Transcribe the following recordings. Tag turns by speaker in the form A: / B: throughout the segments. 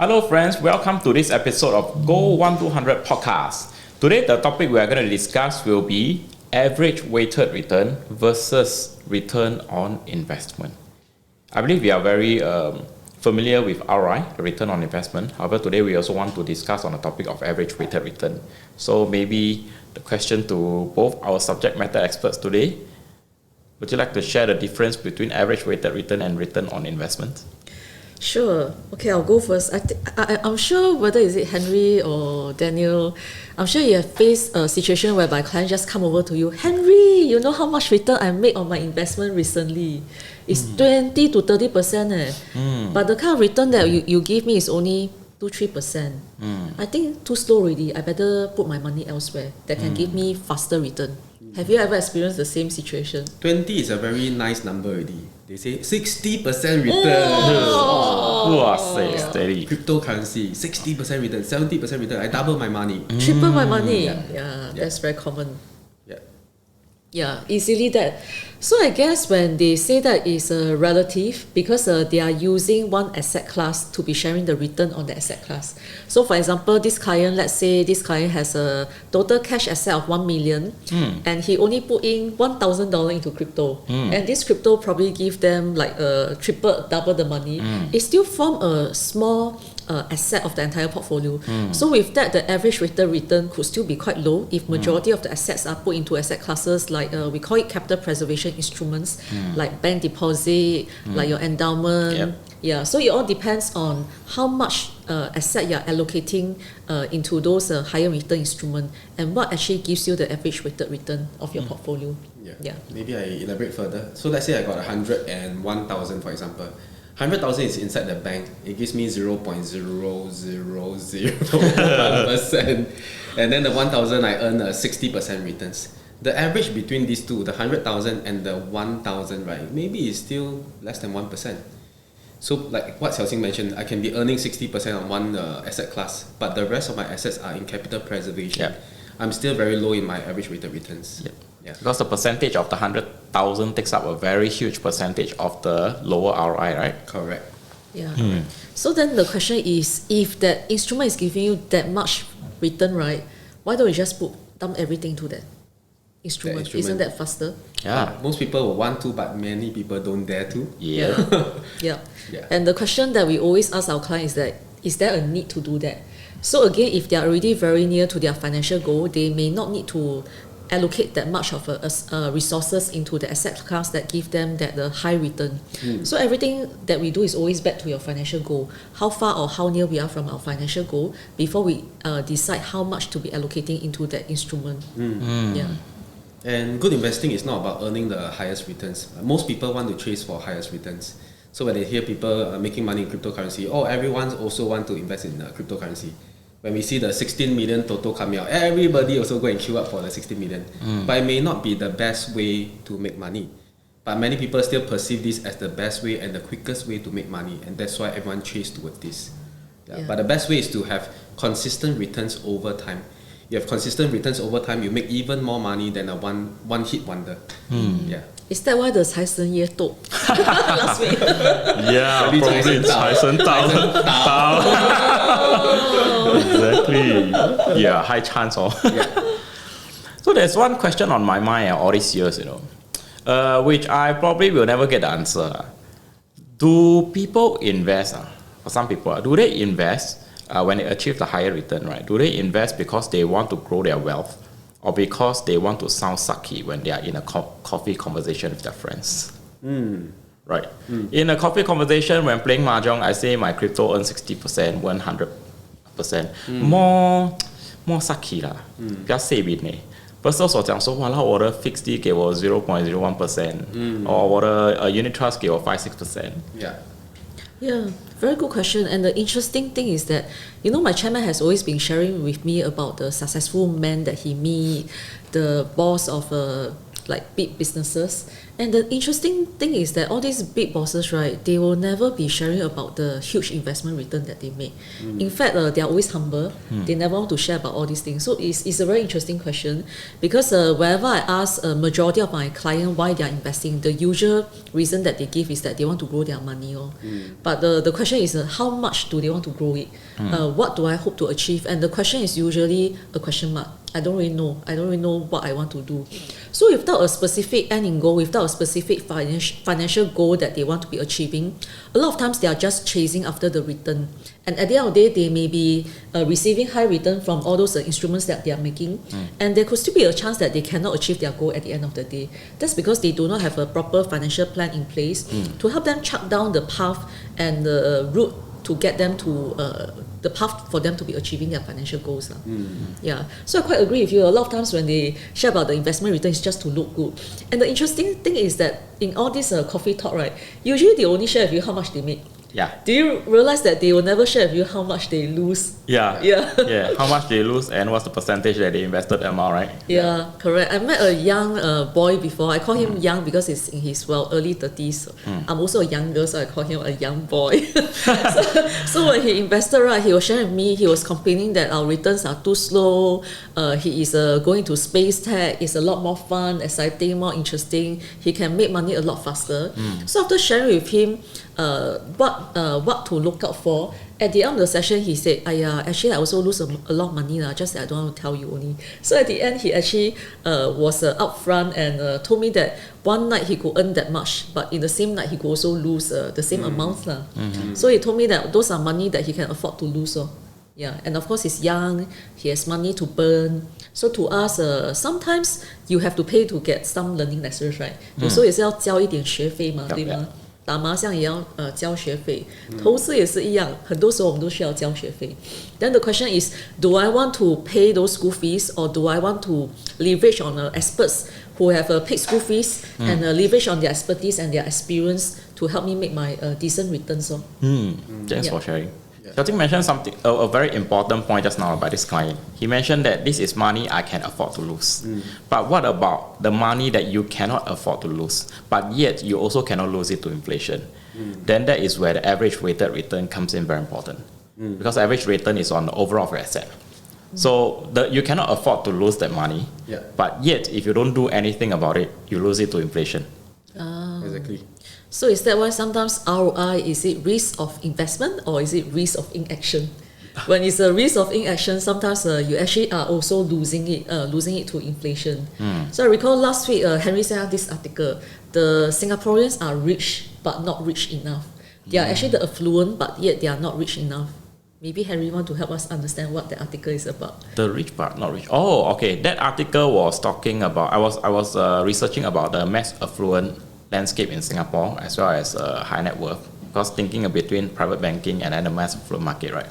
A: Hello friends, welcome to this episode of Go 1-200 podcast. Today the topic we are going to discuss will be average weighted return versus return on investment. I believe we are very familiar with ROI, the return on investment. However, today we also want to discuss on the topic of average weighted return. So maybe the question to both our subject matter experts today, would you like to share the difference between average weighted return and return on investment?
B: Sure. Okay, I'll go first. I'm sure whether is it Henry or Daniel, I'm sure you have faced a situation whereby client just come over to you, Henry, you know how much return I made on my investment recently? It's 20 to 30%. But the kind of return that you give me is only 2-3%. I think too slow already. I better put my money elsewhere that can give me faster return. Have you ever experienced the same situation?
C: 20 is a very nice number already. They say 60% return.
A: Steady.
C: Cryptocurrency, 60% return, 70% return. I double my money.
B: Triple my money. Yeah, that's very common. Yeah, easily that. So I guess when they say that is relative because they are using one asset class to be sharing the return on the asset class. So for example, this client, let's say this client has a total cash asset of 1 million and he only put in $1,000 into crypto. And this crypto probably give them like double the money. It still form a small asset of the entire portfolio. So with that, the average return could still be quite low if majority of the assets are put into asset classes like we call it capital preservation instruments, like bank deposit, like your endowment. Yeah, so it all depends on how much asset you're allocating into those higher return instruments and what actually gives you the average weighted return of your portfolio.
C: Maybe I elaborate further. So let's say I got 100 and 1,000 for example. 100,000 is inside the bank. It gives me 0.0001%. And then the 1,000 I earn 60% returns. The average between these two, the 100,000 and the 1,000, right, maybe is still less than 1%. So like what Xiaoxing mentioned, I can be earning 60% on one asset class, but the rest of my assets are in capital preservation. I'm still very low in my average weighted returns.
A: Because the percentage of the 100,000 takes up a very huge percentage of the lower ROI, right?
C: Correct.
B: So then the question is, if that instrument is giving you that much return, right, why don't you just dump everything to that instrument? Isn't that faster?
C: Most people will want to, but many people don't dare to.
B: And the question that we always ask our clients is that, is there a need to do that? So again, if they are already very near to their financial goal, they may not need to allocate that much of resources into the asset class that give them that the high return. So everything that we do is always back to your financial goal. How far or how near we are from our financial goal before we decide how much to be allocating into that instrument.
C: And good investing is not about earning the highest returns. Most people want to chase for highest returns. So when they hear people making money in cryptocurrency, everyone also want to invest in cryptocurrency. When we see the 16 million Toto coming out, everybody also go and queue up for the 16 million. But it may not be the best way to make money. But many people still perceive this as the best way and the quickest way to make money. And that's why everyone chases towards this. But the best way is to have consistent returns over time. You have consistent returns over time, you make even more money than a one-hit wonder.
B: Is that why the 财神爷 told last week?
A: Probably 财神到. Exactly. High chance. So there's one question on my mind all these years, which I probably will never get the answer. Do people invest? For some people, do they invest when they achieve the higher return, right? Do they invest because they want to grow their wealth or because they want to sound sucky when they are in a coffee conversation with their friends? Right. In a coffee conversation, when playing mahjong, I say my crypto earns 60%, 100%. More sucky lah. 比较 safe 呢。Versus 我讲说，我的 fixed D 给我 0.01%，我的unit trust 给我 5-6%。Very
B: good question. And the interesting thing is that, my chairman has always been sharing with me about the successful men that he meet, the boss of like big businesses. And the interesting thing is that all these big bosses, right, they will never be sharing about the huge investment return that they make. In fact, they are always humble. They never want to share about all these things. So it's a very interesting question because whenever I ask a majority of my clients why they are investing, the usual reason that they give is that they want to grow their money. But the question is how much do they want to grow it? What do I hope to achieve? And the question is usually a question mark. I don't really know. I don't really know what I want to do. So without a specific ending goal, without a specific financial goal that they want to be achieving, a lot of times they are just chasing after the return. And at the end of the day, they may be receiving high return from all those instruments that they are making. And there could still be a chance that they cannot achieve their goal at the end of the day. That's because they do not have a proper financial plan in place to help them chart down the path and the route to get them to the path for them to be achieving their financial goals. Yeah, so I quite agree with you. A lot of times when they share about the investment return, it's just to look good. And the interesting thing is that in all this coffee talk, right, usually they only share with you how much they make.
A: Yeah.
B: Do you realize that they will never share with you how much they lose?
A: Yeah. Yeah. How much they lose and what's the percentage that they invested amount, right?
B: Yeah, correct. I met a young boy before. I call him young because he's in his early 30s. I'm also a young girl, so I call him a young boy. so when he invested, right, he was sharing with me, he was complaining that our returns are too slow. He is going to space tech. It's a lot more fun, exciting, more interesting. He can make money a lot faster. So after sharing with him what to look out for, at the end of the session he said, actually I also lose a lot of money, just that I don't want to tell you only. So at the end he actually was upfront and told me that one night he could earn that much, but in the same night he could also lose the same amount. So he told me that those are money that he can afford to lose. Yeah, and of course he's young, he has money to burn. So to us, sometimes you have to pay to get some learning lessons, right? 有时候也是要交一点学费嘛，对吗？打麻将也要交学费，投资也是一样，很多时候我们都需要交学费。Then the question is, do I want to pay those school fees or do I want to leverage on experts who have paid school fees and leverage on their expertise and their experience to help me make my decent returns?
A: Thanks for sharing. Xiaojing mentioned something, a very important point just now about this client. He mentioned that this is money I can afford to lose. But what about the money that you cannot afford to lose, but yet you also cannot lose it to inflation? Then that is where the average weighted return comes in very important. Because average return is on the overall of your asset. So you cannot afford to lose that money, but yet if you don't do anything about it, you lose it to inflation.
C: Exactly.
B: So is that why sometimes ROI, is it risk of investment or is it risk of inaction? When it's a risk of inaction, sometimes you actually are also losing it to inflation. So I recall last week, Henry sent out this article. The Singaporeans are rich but not rich enough. They are actually the affluent, but yet they are not rich enough. Maybe Henry want to help us understand what the article is about.
A: The rich but not rich. Oh, okay. That article was talking about. I was researching about the mass affluent landscape in Singapore as well as high net worth, because thinking between private banking and then the mass affluent market, right?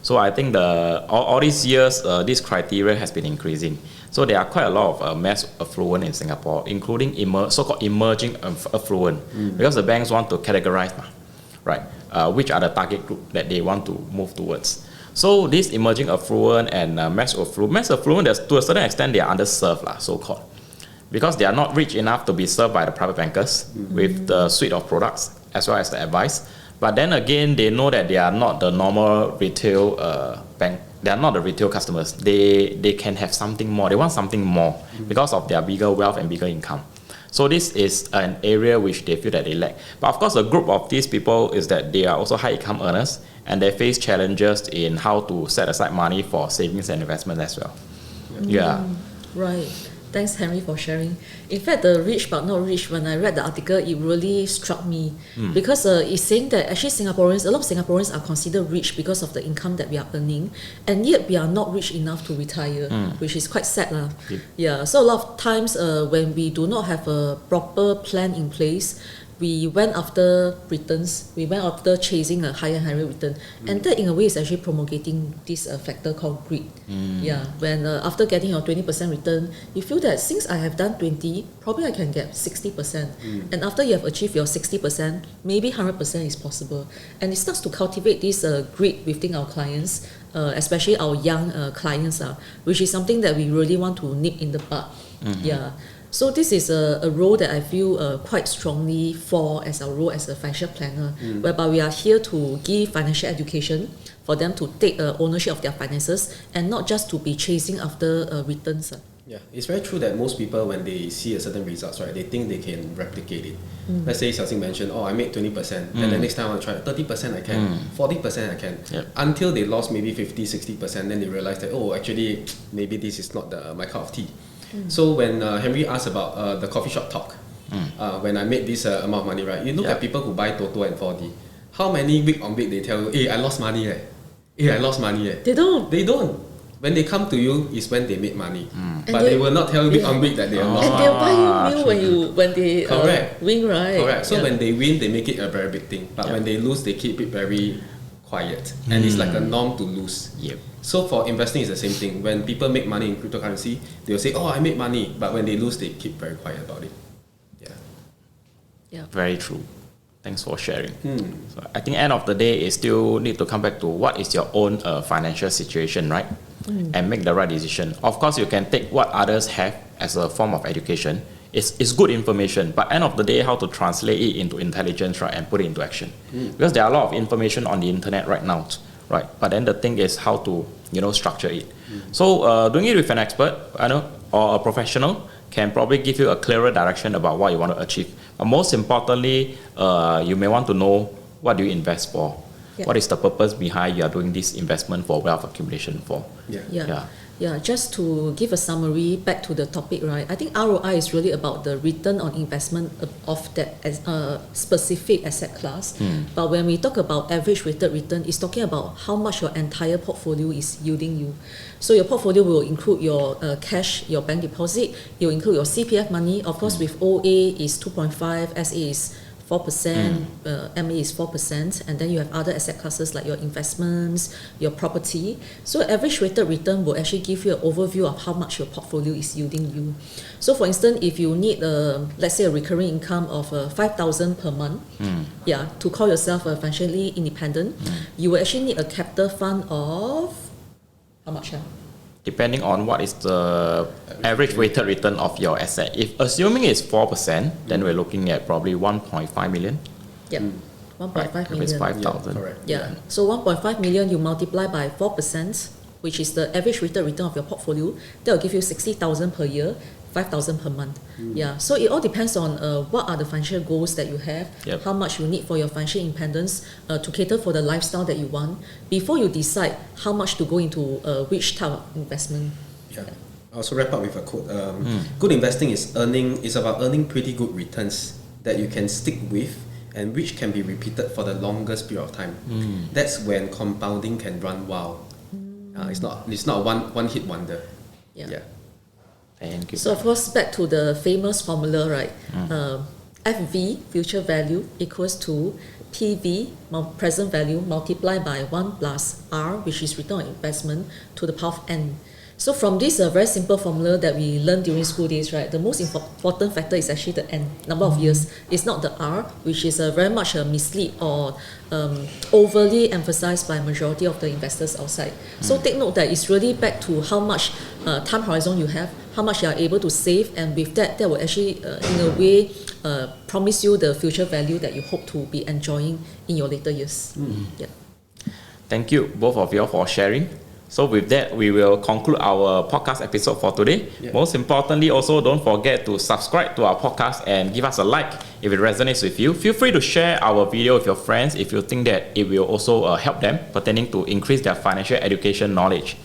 A: So I think all these years this criteria has been increasing. So there are quite a lot of mass affluent in Singapore, including so-called emerging affluent, because the banks want to categorize, right? Which are the target group that they want to move towards. So this emerging affluent and mass affluent, to a certain extent they are underserved, so-called, because they are not rich enough to be served by the private bankers with the suite of products as well as the advice. But then again, they know that they are not the normal retail bank. They are not the retail customers. They can have something more. They want something more because of their bigger wealth and bigger income. So this is an area which they feel that they lack. But of course, a group of these people is that they are also high income earners and they face challenges in how to set aside money for savings and investment as well.
B: Right. Thanks, Henry, for sharing. In fact, the rich but not rich, when I read the article, it really struck me because it's saying that actually a lot of Singaporeans are considered rich because of the income that we are earning, and yet we are not rich enough to retire, which is quite sad. Yeah, so a lot of times when we do not have a proper plan in place, we went after returns, we went after chasing a higher and higher return. And that in a way is actually promulgating this factor called greed. When after getting your 20% return, you feel that since I have done 20, probably I can get 60%. And after you have achieved your 60%, maybe 100% is possible. And it starts to cultivate this greed within our clients, especially our young clients, which is something that we really want to nip in the bud. So this is a role that I feel quite strongly for as our role as a financial planner, whereby we are here to give financial education for them to take ownership of their finances and not just to be chasing after returns.
C: Yeah, it's very true that most people, when they see a certain results, right, they think they can replicate it. Let's say Xiaoxing mentioned, I made 20%, and the next time I try 30% I can, 40% I can, until they lost maybe 50, 60%, then they realize that, actually, maybe this is not my cup of tea. So when Henry asked about the coffee shop talk, when I made this amount of money, right, you look at people who buy Toto and 4D, how many week on week they tell you, hey, I lost money, I lost money.
B: They don't.
C: They don't. When they come to you is when they make money, but they will not tell you week on week that they have lost.
B: And they'll buy you meal when they win, right?
C: Correct. So when they win, they make it a very big thing. But when they lose, they keep it very quiet, and it's like a norm to lose. So for investing, it's the same thing. When people make money in cryptocurrency, they will say, I made money. But when they lose, they keep very quiet about it.
B: Yeah.
A: Very true. Thanks for sharing. So I think end of the day, it still need to come back to what is your own financial situation, right? And make the right decision. Of course, you can take what others have as a form of education. It's good information, but end of the day, how to translate it into intelligence, right, and put it into action. Because there are a lot of information on the internet right now, right? But then the thing is how to, structure it. So doing it with an expert, or a professional can probably give you a clearer direction about what you want to achieve. But most importantly, you may want to know what do you invest for. What is the purpose behind you are doing this investment for wealth accumulation for?
B: Yeah, just to give a summary back to the topic, right? I think ROI is really about the return on investment of that specific asset class. But when we talk about average weighted return, it's talking about how much your entire portfolio is yielding you. So your portfolio will include your cash, your bank deposit, it will include your CPF money. Of course, with OA is 2.5, SA is 4%, MA is 4%, and then you have other asset classes like your investments, your property. So average weighted return will actually give you an overview of how much your portfolio is yielding you. So for instance, if you need, let's say a recurring income of 5,000 per month, to call yourself financially independent, you will actually need a capital fund of, how much?
A: Depending on what is the average weighted return of your asset. If assuming it's 4%, then we're looking at probably 1.5 million.
B: 1.5 million.
A: It's 5,000.
C: Correct.
B: So 1.5 million you multiply by 4%, which is the average weighted return of your portfolio, that will give you 60,000 per year, 5,000 per month. So it all depends on what are the financial goals that you have, how much you need for your financial independence to cater for the lifestyle that you want before you decide how much to go into which type of investment.
C: I'll also wrap up with a quote. Good investing is about earning pretty good returns that you can stick with and which can be repeated for the longest period of time. That's when compounding can run wild. It's not one hit wonder.
A: Thank you.
B: So of course, back to the famous formula, right? FV, future value, equals to PV, present value, multiplied by 1 plus R, which is return on investment, to the power of N. So from this very simple formula that we learned during school days, right, the most important factor is actually the N, number of years. It's not the R, which is very much mislead or overly emphasized by majority of the investors outside. So take note that it's really back to how much time horizon you have, how much you are able to save, and with that will actually, in a way, promise you the future value that you hope to be enjoying in your later years.
A: Thank you, both of you, for sharing. So with that, we will conclude our podcast episode for today. Most importantly, also don't forget to subscribe to our podcast and give us a like if it resonates with you. Feel free to share our video with your friends if you think that it will also help them pertaining to increase their financial education knowledge.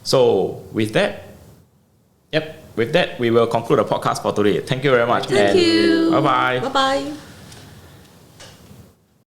A: So with that, we will conclude the podcast for today. Thank you very much.
B: Thank you.
A: Bye-bye.
B: Bye-bye.